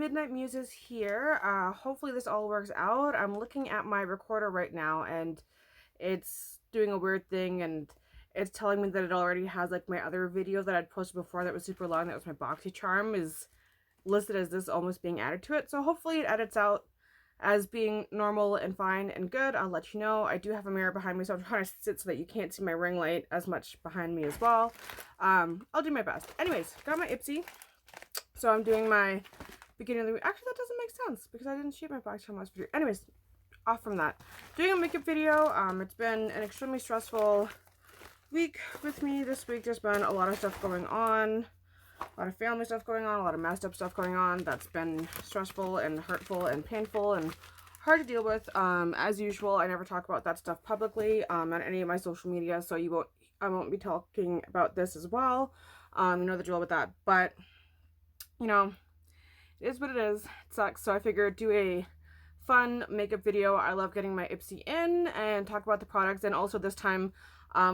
Midnight Muses here. Hopefully this all works out. I'm looking at my recorder right now and it's doing a weird thing and it's telling me that it already has like my other video that I'd posted before that was super long. That was my boxy charm is listed as this almost being added to it. So hopefully it edits out as being normal and fine and good. I'll let you know. I do have a mirror behind me, so I'm trying to sit so that you can't see my ring light as much behind me as well. I'll do my best. Anyways, got my Ipsy. So I'm doing my beginning of the week. Actually, that doesn't make sense because I didn't shoot my box charm last video. Anyways, off from that. Doing a makeup video. It's been an extremely stressful week with me this week. There's been a lot of stuff going on. A lot of family stuff going on. A lot of messed up stuff going on. That's been stressful and hurtful and painful and hard to deal with. As usual, I never talk about that stuff publicly on any of my social media, so I won't be talking about this as well. You know the drill with that. But you know, it is what it is. It sucks. So I figured do a fun makeup video. I love getting my Ipsy in and talk about the products, and also this time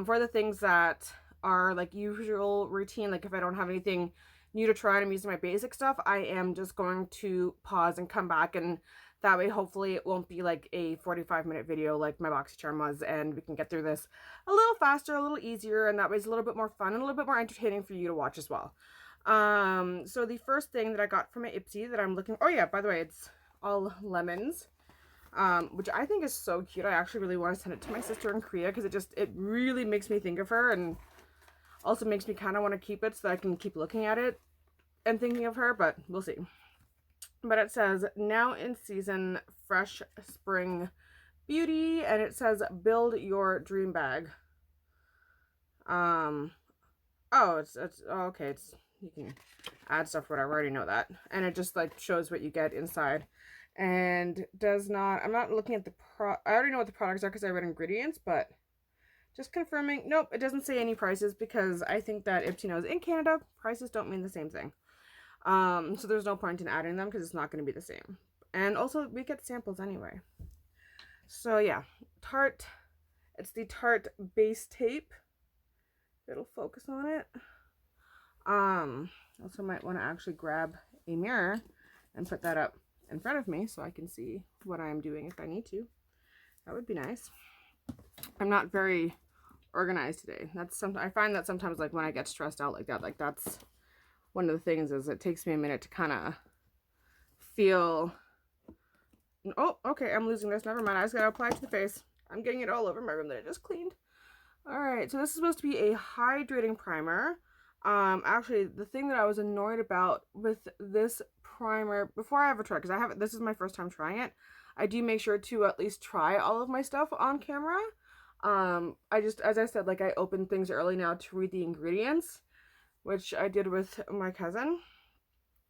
for the things that are like usual routine, like if I don't have anything new to try and I'm using my basic stuff, I am just going to pause and come back, and that way hopefully it won't be like a 45-minute video like my boxy charm was, and we can get through this a little faster, a little easier, and that way it's a little bit more fun and a little bit more entertaining for you to watch as well. So the first thing that I got from my Ipsy that I'm looking, oh yeah, by the way, it's all lemons, which I think is so cute. I actually really want to send it to my sister in Korea because it really makes me think of her, and also makes me kind of want to keep it so that I can keep looking at it and thinking of her, but we'll see. But it says, now in season, fresh spring beauty, and it says, build your dream bag. Oh, it's okay, you can add stuff, whatever, I already know that. And it just like shows what you get inside. And does not, I'm not looking at I already know what the products are because I read ingredients, but just confirming, nope, it doesn't say any prices because I think that Ipsy knows in Canada, prices don't mean the same thing. So there's no point in adding them because it's not going to be the same. And also, we get samples anyway. So yeah, Tarte, it's the Tarte base tape. It'll focus on it. Also might want to actually grab a mirror and put that up in front of me so I can see what I'm doing if I need to. That would be nice. I'm not very organized today. I find that sometimes like when I get stressed out like that, like that's one of the things is it takes me a minute to kind of feel, oh, okay, I'm losing this. Never mind. I just got to apply it to the face. I'm getting it all over my room that I just cleaned. All right. So this is supposed to be a hydrating primer. Actually, the thing that I was annoyed about with this primer before I ever try, because this is my first time trying it, I do make sure to at least try all of my stuff on camera. As I said, like I opened things early now to read the ingredients, which I did with my cousin,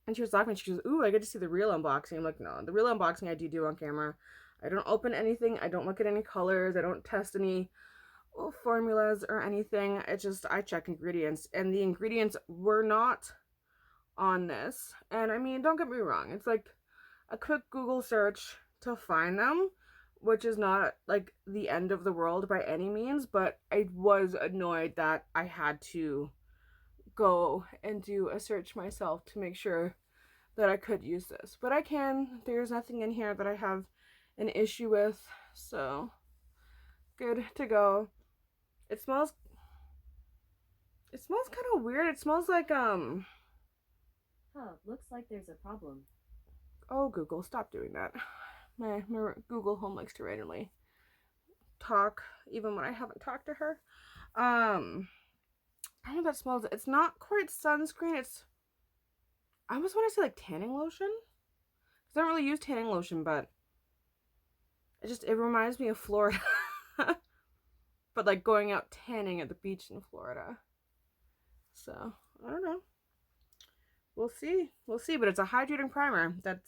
and she was laughing. She goes, ooh, I get to see the real unboxing. I'm like, no, the real unboxing I do on camera. I don't open anything. I don't look at any colors. I don't test any formulas or anything. It's just, I check ingredients, and the ingredients were not on this. And I mean, don't get me wrong. It's like a quick Google search to find them, which is not like the end of the world by any means, but I was annoyed that I had to go and do a search myself to make sure that I could use this. But I can. There's nothing in here that I have an issue with, so good to go. It smells kind of weird. It smells like looks like there's a problem. Oh, Google, stop doing that. My Google Home likes to randomly talk even when I haven't talked to her. I don't know what that smells. It's not quite sunscreen. I almost want to say like tanning lotion. Because I don't really use tanning lotion, but it reminds me of Florida. But like going out tanning at the beach in Florida. So, I don't know. We'll see. We'll see. But it's a hydrating primer that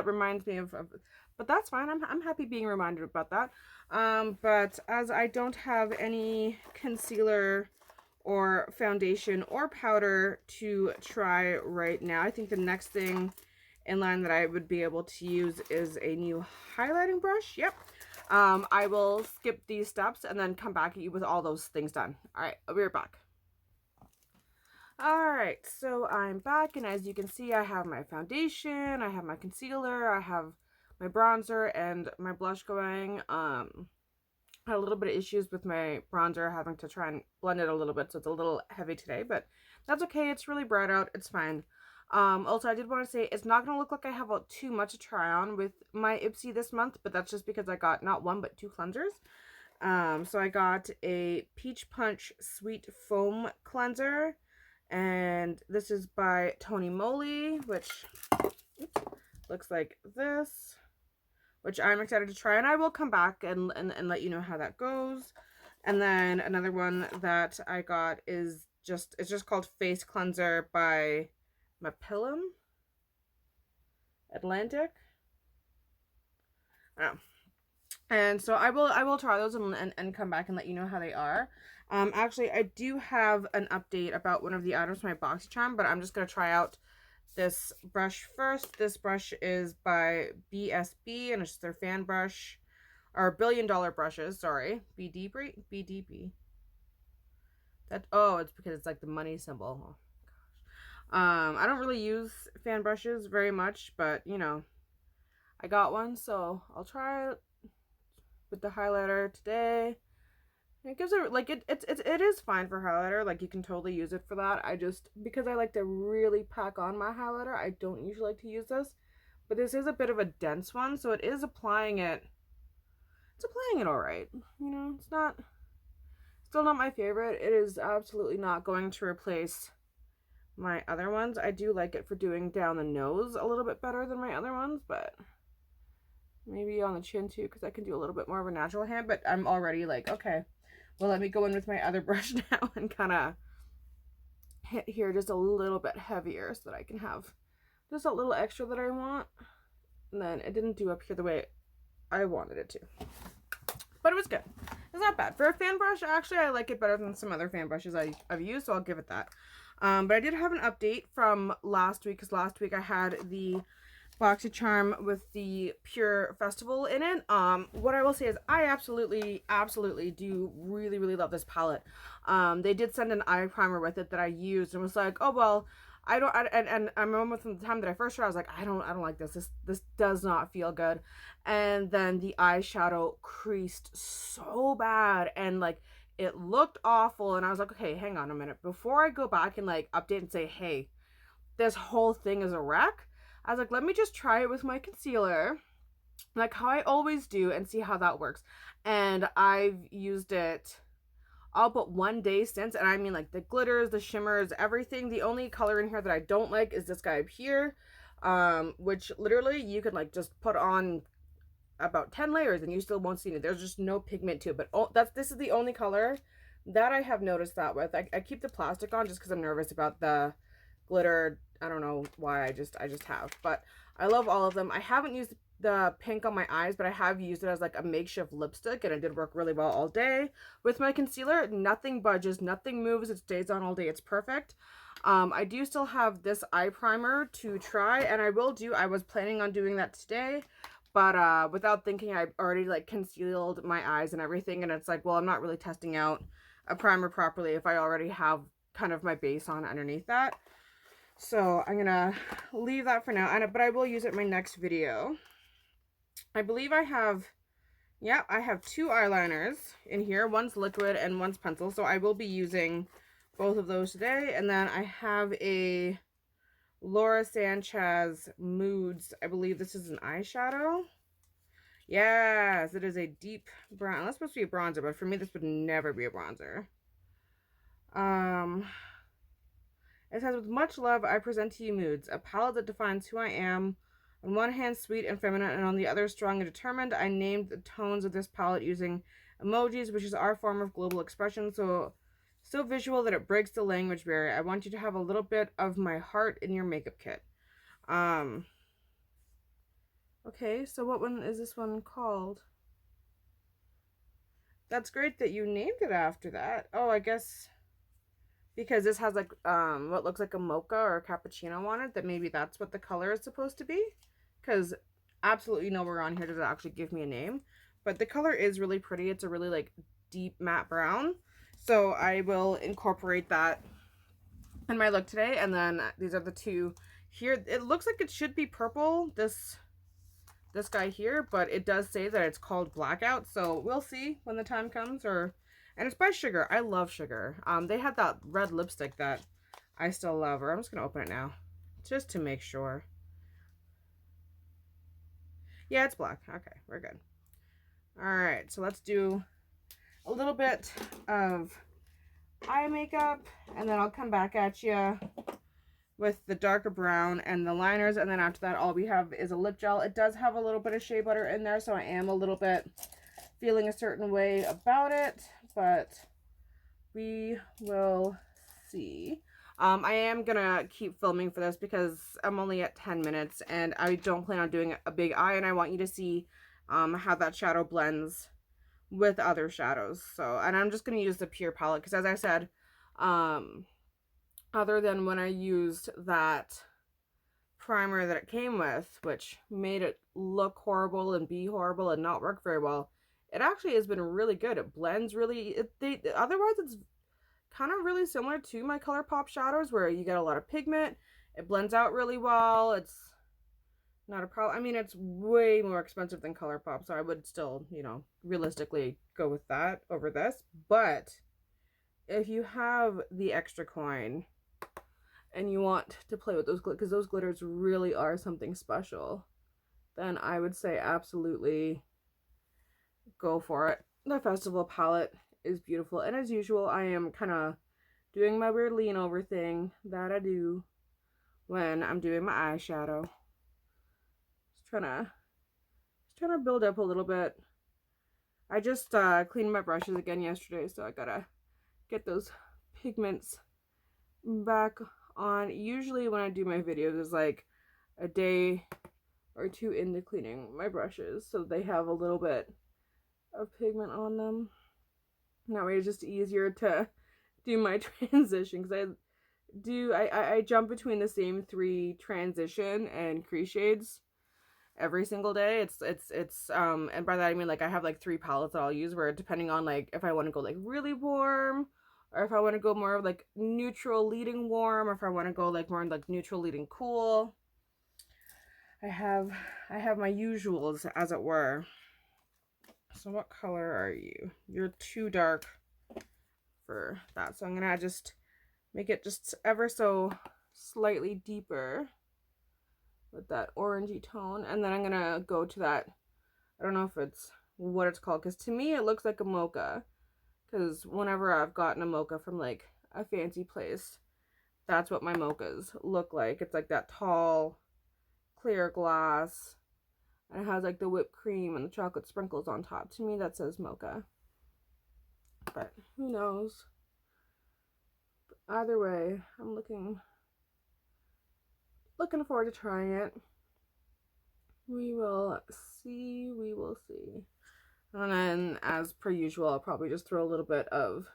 reminds me of but that's fine. I'm happy being reminded about that. But as I don't have any concealer or foundation or powder to try right now, I think the next thing in line that I would be able to use is a new highlighting brush. Yep. I will skip these steps and then come back at you with all those things done. All right, I'll be right back. Alright, so I'm back, and as you can see, I have my foundation, I have my concealer, I have my bronzer, and my blush going. I had a little bit of issues with my bronzer, having to try and blend it a little bit, so it's a little heavy today, but that's okay. It's really bright out. It's fine. Also, I did want to say it's not going to look like I have too much to try on with my Ipsy this month, but that's just because I got not one, but two cleansers. So I got a Peach Punch Sweet Foam Cleanser, and this is by Tony Moly, which looks like this, which I'm excited to try, and I will come back and let you know how that goes. And then another one that I got is it's just called Face Cleanser by Mapillum Atlantic. I don't know. And so I will try those and come back and let you know how they are. Actually, I do have an update about one of the items from my BoxyCharm, but I'm just going to try out this brush first. This brush is by BSB, and it's just their fan brush, or $1 billion brushes, sorry. BDB. That, oh, it's because it's like the money symbol. Oh, gosh. I don't really use fan brushes very much, but, you know, I got one, so I'll try it with the highlighter today. It gives it, like, it is fine for highlighter. Like, you can totally use it for that. I just, because I like to really pack on my highlighter, I don't usually like to use this. But this is a bit of a dense one, so it is applying it. It's applying it all right. You know, it's not, still not my favorite. It is absolutely not going to replace my other ones. I do like it for doing down the nose a little bit better than my other ones, but maybe on the chin too, because I can do a little bit more of a natural hand. But I'm already like, okay, well, let me go in with my other brush now and kind of hit here just a little bit heavier so that I can have just a little extra that I want. And then it didn't do up here the way I wanted it to, but it was good. It's not bad for a fan brush. Actually, I like it better than some other fan brushes I've used, so I'll give it that. But I did have an update from last week, because last week I had the BoxyCharm with the Pure Festival in it. What I will say is I absolutely do really love this palette. They did send an eye primer with it that I used and was like, oh well, and I remember from the time that I first tried, I was like, I don't like this. This does not feel good. And then the eyeshadow creased so bad, and like it looked awful, and I was like, okay, hang on a minute. Before I go back and like update and say, hey, this whole thing is a wreck, I was like, let me just try it with my concealer, like how I always do, and see how that works. And I've used it all but one day since, and I mean, like, the glitters, the shimmers, everything. The only color in here that I don't like is this guy up here, which literally you could like just put on about 10 layers and you still won't see it. There's just no pigment to it. But this is the only color that I have noticed that with. I keep the plastic on just because I'm nervous about the glitter. I don't know why, I just have. But I love all of them. I haven't used the pink on my eyes, but I have used it as like a makeshift lipstick, and it did work really well all day. With my concealer, nothing budges, nothing moves, it stays on all day. It's perfect. I do still have this eye primer to try, and I was planning on doing that today, but without thinking, I already like concealed my eyes and everything, and it's like, well, I'm not really testing out a primer properly if I already have kind of my base on underneath that. So I'm gonna leave that for now, but I will use it in my next video. I believe I have, yeah, I have two eyeliners in here. One's liquid and one's pencil, so I will be using both of those today. And then I have a Laura Sanchez Moods. I believe this is an eyeshadow. Yes, it is a deep brown. That's supposed to be a bronzer, but for me, this would never be a bronzer. It says, with much love, I present to you Moods, a palette that defines who I am. On one hand, sweet and feminine, and on the other, strong and determined. I named the tones of this palette using emojis, which is our form of global expression, so visual that it breaks the language barrier. I want you to have a little bit of my heart in your makeup kit. Okay, so what one is this one called? That's great that you named it after that. Oh, I guess because this has like what looks like a mocha or a cappuccino on it, that maybe that's what the color is supposed to be. Because absolutely nowhere on here does it actually give me a name, but the color is really pretty. It's a really like deep matte brown, so I will incorporate that in my look today. And then these are the two here. It looks like it should be purple, this guy here, but it does say that it's called Blackout, so we'll see when the time comes. And it's by Sugar. I love Sugar. They had that red lipstick that I still love. Or I'm just gonna open it now just to make sure. Yeah, it's black. Okay, we're good. All right, so let's do a little bit of eye makeup, and then I'll come back at you with the darker brown and the liners, and then after that all we have is a lip gel. It does have a little bit of shea butter in there, so I am a little bit feeling a certain way about it, but we will see. I am gonna keep filming for this because I'm only at 10 minutes and I don't plan on doing a big eye, and I want you to see how that shadow blends with other shadows. So, and I'm just gonna use the Pure palette because, as I said, other than when I used that primer that it came with, which made it look horrible and be horrible and not work very well, it actually has been really good. It blends really, otherwise it's kind of really similar to my ColourPop shadows where you get a lot of pigment. It blends out really well. It's not a problem. I mean, it's way more expensive than ColourPop, so I would still, you know, realistically go with that over this. But if you have the extra coin and you want to play with those glitters, because those glitters really are something special, then I would say absolutely go for it. The Festival palette is beautiful, and as usual, I am kind of doing my weird lean over thing that I do when I'm doing my eyeshadow. Just trying to build up a little bit. I just cleaned my brushes again yesterday, so I gotta get those pigments back on. Usually when I do my videos, it's like a day or two into cleaning my brushes, so they have a little bit of pigment on them. That way it's just easier to do my transition, because I jump between the same 3 transition and crease shades every single day. It's and by that I mean like I have like 3 palettes that I'll use, where depending on like if I want to go like really warm, or if I want to go more like neutral leading warm, or if I want to go like more like neutral leading cool. I have my usuals, as it were. So what color are you? You're too dark for that, so I'm gonna just make it just ever so slightly deeper with that orangey tone, and then I'm gonna go to that, I don't know if it's what it's called, because to me it looks like a mocha, because whenever I've gotten a mocha from like a fancy place, that's what my mochas look like. It's like that tall clear glass, and it has like the whipped cream and the chocolate sprinkles on top. To me that says mocha, but who knows. But either way, I'm looking forward to trying it. We will see. And then, as per usual, I'll probably just throw a little bit of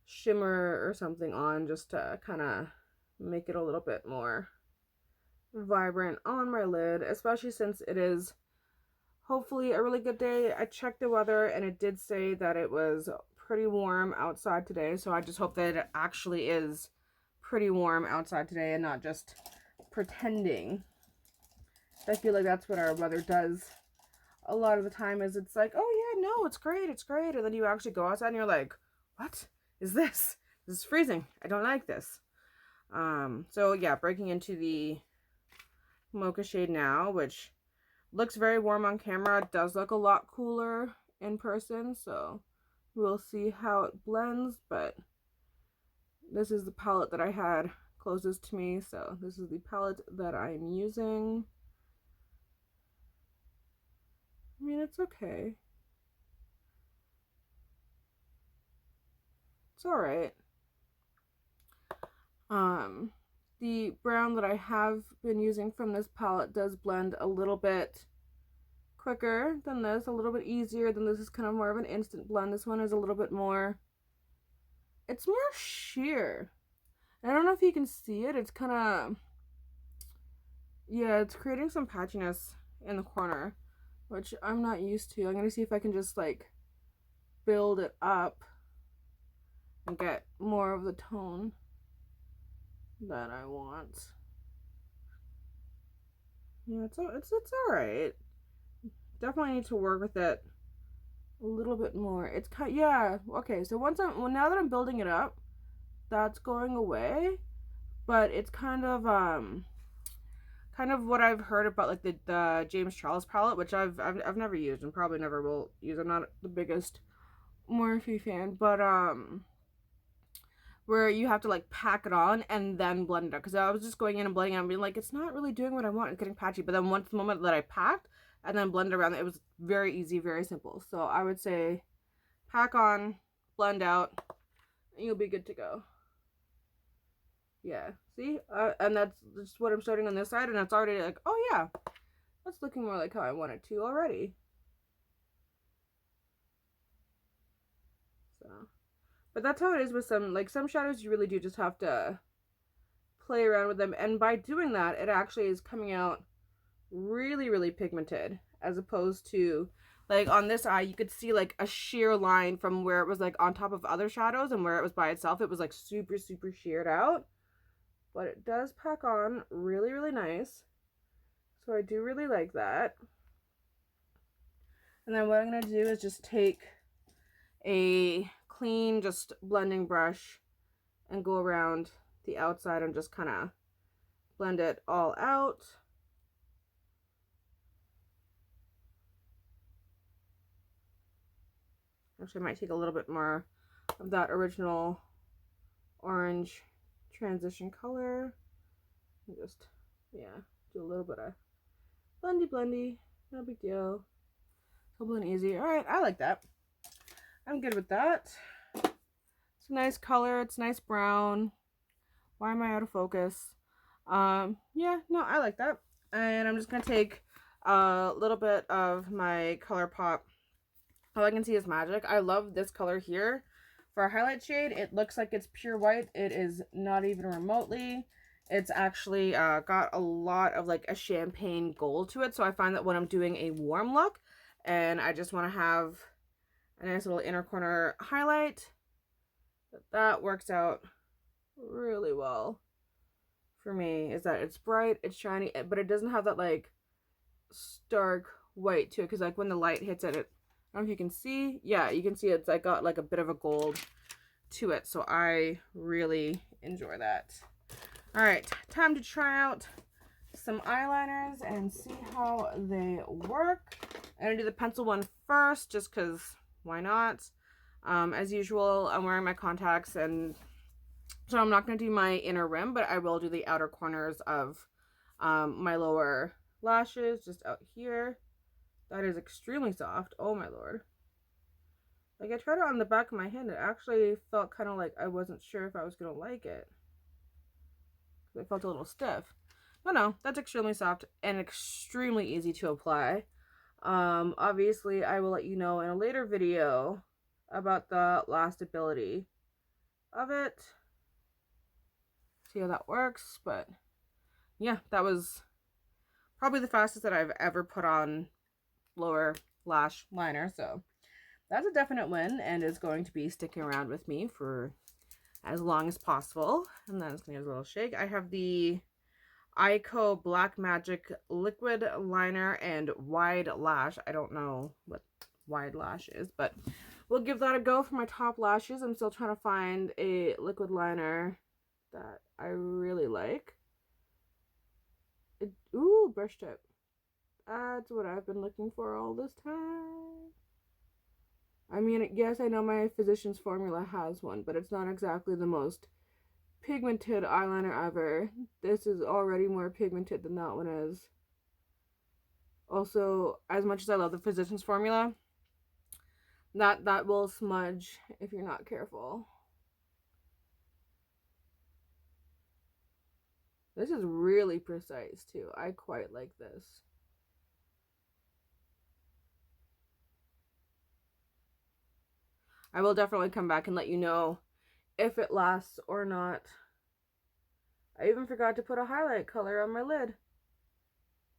shimmer or something on, just to kind of make it a little bit more vibrant on my lid, especially since it is hopefully a really good day. I checked the weather and it did say that it was pretty warm outside today, so I just hope that it actually is pretty warm outside today and not just pretending. I feel like that's what our weather does a lot of the time, is it's like, oh yeah, no, it's great, and then you actually go outside and you're like, what is this? This is freezing. I don't like this. So yeah, breaking into the mocha shade now, which looks very warm on camera. It does look a lot cooler in person, so we'll see how it blends, but this is the palette that I had closest to me, so this is the palette that I'm using. I mean, it's okay. It's alright. The brown that I have been using from this palette does blend a little bit quicker than this, a little bit easier than this. Is kind of more of an instant blend. This one is a little bit more, it's more sheer. I don't know if you can see it. It's kind of, yeah, it's creating some patchiness in the corner, which I'm not used to. I'm going to see if I can just like build it up and get more of the tone. that I want. Yeah, it's all right. Definitely need to work with it a little bit more. It's kind, yeah, okay. So now that I'm building it up, that's going away, but it's kind of what I've heard about like the James Charles palette, which I've never used and probably never will use. I'm not the biggest Morphe fan, but where you have to like pack it on and then blend it up, because I was just going in and blending it and being like, it's not really doing what I want, it's getting patchy. But then once the moment that I packed and then blended around, it was very easy, very simple. So I would say pack on, blend out, and you'll be good to go. Yeah, see, and that's just what I'm starting on this side, and it's already like, oh yeah, that's looking more like how I want it to already. So, but that's how it is with some shadows. You really do just have to play around with them, and by doing that, it actually is coming out really, really pigmented, as opposed to like on this eye, you could see like a sheer line from where it was like on top of other shadows, and where it was by itself, it was like super, super sheared out. But it does pack on really, really nice. So I do really like that. And then what I'm going to do is just take a clean, just blending brush and go around the outside and just kind of blend it all out. Actually, I might take a little bit more of that original orange transition color. And just, yeah, do a little bit of blendy. No big deal. Simple and easy. All right, I like that. I'm good with that. It's a nice color. It's nice brown. Why am I out of focus? Yeah, no, I like that. And I'm just gonna take a little bit of my ColourPop. All I can see is magic. I love this color here. For a highlight shade, it looks like it's pure white. It is not even remotely. It's actually got a lot of like a champagne gold to it. So I find that when I'm doing a warm look and I just want to have a nice little inner corner highlight, that works out really well for me. Is that it's bright, it's shiny, but it doesn't have that like stark white to it, because like when the light hits it, I don't know if you can see, yeah, you can see it's like got like a bit of a gold to it. So I really enjoy that. All right, time to try out some eyeliners and see how they work. I'm gonna do the pencil one first, just because why not? As usual, I'm wearing my contacts, and so I'm not going to do my inner rim, but I will do the outer corners of my lower lashes, just out here. That is extremely soft. Oh my lord. Like, I tried it on the back of my hand. It actually felt kind of like I wasn't sure if I was going to like it. It felt a little stiff. But no, that's extremely soft and extremely easy to apply. Obviously, I will let you know in a later video about the lastability of it. See how that works. But yeah, that was probably the fastest that I've ever put on lower lash liner. So that's a definite win and is going to be sticking around with me for as long as possible. And then it's going to give a little shake. I have the Ico Black Magic Liquid Liner and Wide Lash. I don't know what wide lash is, but we'll give that a go for my top lashes. I'm still trying to find a liquid liner that I really like. Ooh, brush tip. That's what I've been looking for all this time. I mean, yes, I know my Physicians Formula has one, but it's not exactly the most pigmented eyeliner ever. This is already more pigmented than that one is. Also, as much as I love the Physicians Formula, that will smudge if you're not careful. This is really precise too. I quite like this. I will definitely come back and let you know if it lasts or not. I even forgot to put a highlight color on my lid.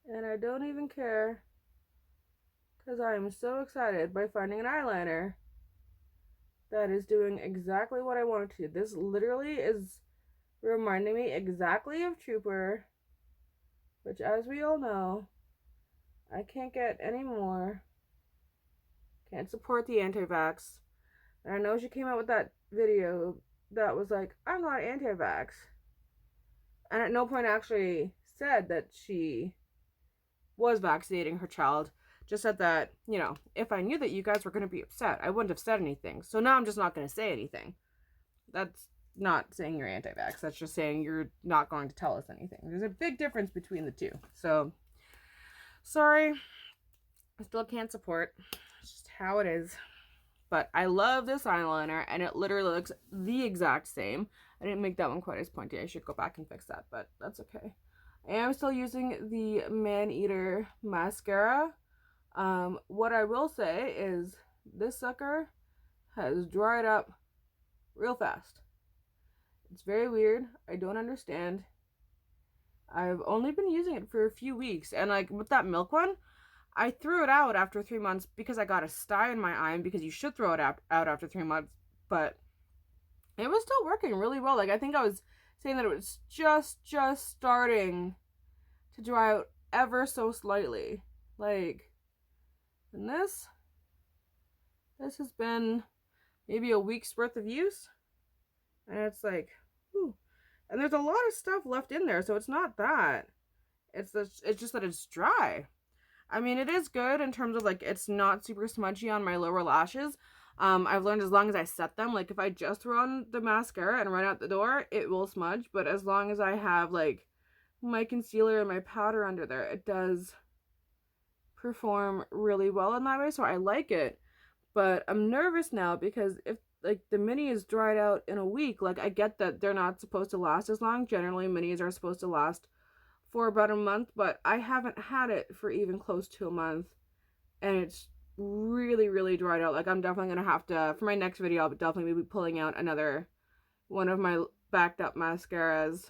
And I don't even care, because I am so excited by finding an eyeliner that is doing exactly what I wanted to. This literally is reminding me exactly of Trooper, which, as we all know, I can't get any more. Can't support the anti-vax. And I know she came out with that video that was like, I'm not anti-vax. And at no point actually said that she was vaccinating her child. Just said that, you know, if I knew that you guys were going to be upset, I wouldn't have said anything. So now I'm just not going to say anything. That's not saying you're anti-vax. That's just saying you're not going to tell us anything. There's a big difference between the two. So, sorry. I still can't support. It's just how it is. But I love this eyeliner, and it literally looks the exact same. I didn't make that one quite as pointy. I should go back and fix that, but that's okay. I am still using the Man-Eater mascara. What I will say is this sucker has dried up real fast. It's very weird. I don't understand. I've only been using it for a few weeks, and like with that milk one, I threw it out after 3 months because I got a sty in my eye, and because you should throw it out after 3 months, but it was still working really well. Like, I think I was saying that it was just starting to dry out ever so slightly. Like, and this has been maybe a week's worth of use, and it's like, whew. And there's a lot of stuff left in there, so it's not that. It's just that it's dry. I mean, it is good in terms of, like, it's not super smudgy on my lower lashes. I've learned as long as I set them, like, if I just throw on the mascara and run out the door, it will smudge. But as long as I have, like, my concealer and my powder under there, it does perform really well in that way. So I like it. But I'm nervous now because if, like, the mini is dried out in a week, like, I get that they're not supposed to last as long. Generally, minis are supposed to last for about a month, but I haven't had it for even close to a month, and it's really dried out. Like, I'm definitely gonna have to, for my next video, I'll definitely be pulling out another one of my backed up mascaras,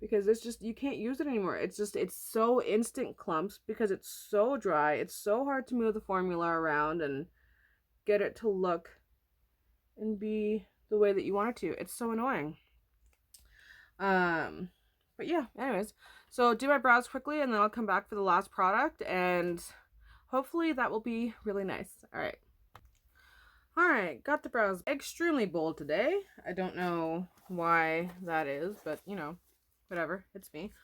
because it's just, you can't use it anymore. It's so instant clumps because it's so dry. It's so hard to move the formula around and get it to look and be the way that you want it to. It's so annoying. But yeah, anyways, so do my brows quickly and then I'll come back for the last product, and hopefully that will be really nice. All right, got the brows extremely bold today. I don't know why that is, but you know, whatever, it's me.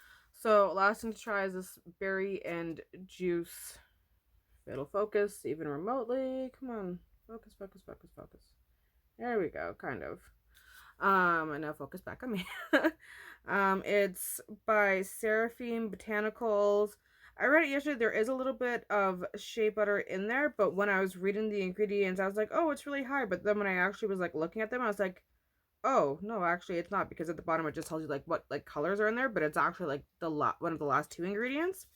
So last thing to try is this berry and juice. It'll focus even remotely. Come on, focus. There we go, kind of. And now focus back on me. It's by Seraphine Botanicals. I read it yesterday. There is a little bit of shea butter in there, but when I was reading the ingredients, I was like, oh, it's really high. But then when I actually was like looking at them, I was like, oh, no, actually it's not, because at the bottom it just tells you like what like colors are in there, but it's actually like one of the last two ingredients.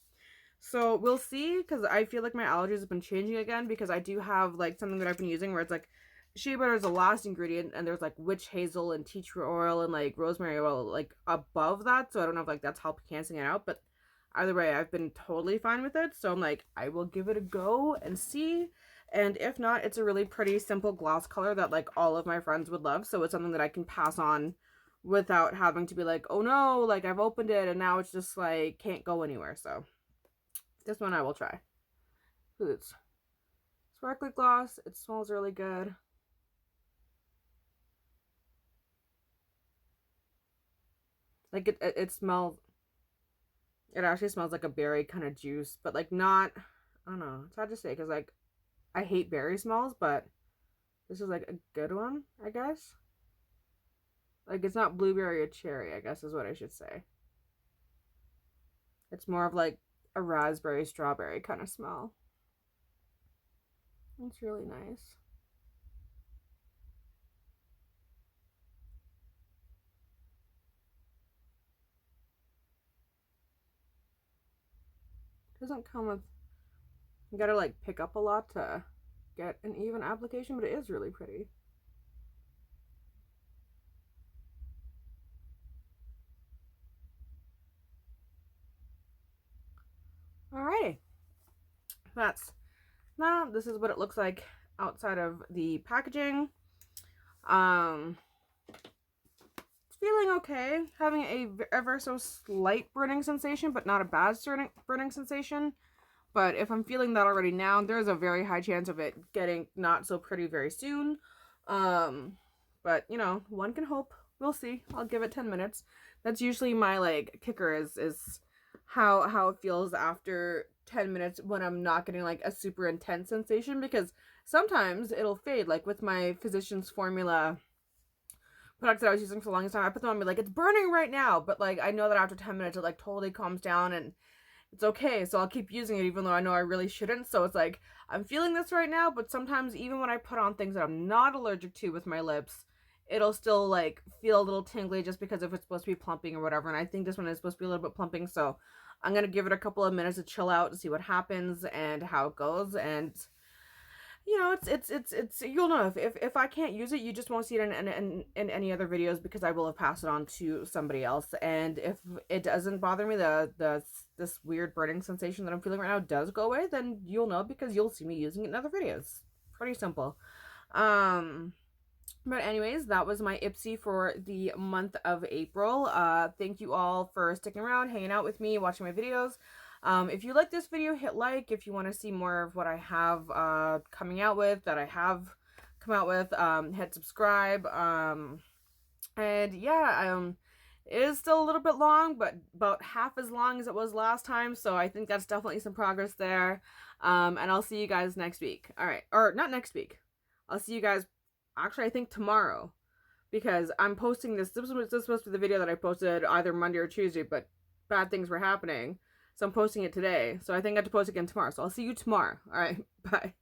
So we'll see, because I feel like my allergies have been changing again, because I do have like something that I've been using where it's like shea butter is the last ingredient, and there's like witch hazel and tea tree oil and like rosemary oil like above that. So I don't know if like that's helped canceling it out, but either way, I've been totally fine with it. So I'm like, I will give it a go and see. And if not, it's a really pretty simple gloss color that like all of my friends would love. So it's something that I can pass on without having to be like, oh no, like I've opened it and now it's just like can't go anywhere. So this one I will try. It's sparkly gloss. It smells really good. Like it smells, it actually smells like a berry kind of juice, but like not, I don't know, it's hard to say because like I hate berry smells, but this is like a good one, I guess. Like it's not blueberry or cherry, I guess is what I should say. It's more of like a raspberry, strawberry kind of smell. It's really nice. Doesn't come with, you gotta like pick up a lot to get an even application, but it is really pretty. Alrighty, now this is what it looks like outside of the packaging. It's feeling okay. Having a ever so slight burning sensation, but not a bad burning sensation. But if I'm feeling that already now, there's a very high chance of it getting not so pretty very soon. Um, but you know, one can hope. We'll see. I'll give it 10 minutes. That's usually my like kicker is how it feels after 10 minutes when I'm not getting like a super intense sensation, because sometimes it'll fade, like with my physician's formula products that I was using for the longest time. I put them on me like it's burning right now, but like I know that after 10 minutes it like totally calms down and it's okay, so I'll keep using it even though I know I really shouldn't. So it's like I'm feeling this right now, but sometimes even when I put on things that I'm not allergic to with my lips, it'll still like feel a little tingly just because if it's supposed to be plumping or whatever. And I think this one is supposed to be a little bit plumping, so I'm gonna give it a couple of minutes to chill out to see what happens and how it goes. And you know, it's you'll know if I can't use it, you just won't see it in any other videos because I will have passed it on to somebody else. And if it doesn't bother me, this weird burning sensation that I'm feeling right now does go away, then you'll know because you'll see me using it in other videos. Pretty simple. But anyways, that was my Ipsy for the month of April. Thank you all for sticking around, hanging out with me, watching my videos. If you like this video, hit like. If you want to see more of what I have coming out with, that I have come out with, hit subscribe. And yeah, it is still a little bit long, but about half as long as it was last time, so I think that's definitely some progress there. And I'll see you guys next week. All right, or not next week. I'll see you guys, actually, I think tomorrow, because I'm posting this. This was supposed to be the video that I posted either Monday or Tuesday, but bad things were happening. So I'm posting it today. So I think I have to post again tomorrow. So I'll see you tomorrow. All right. Bye.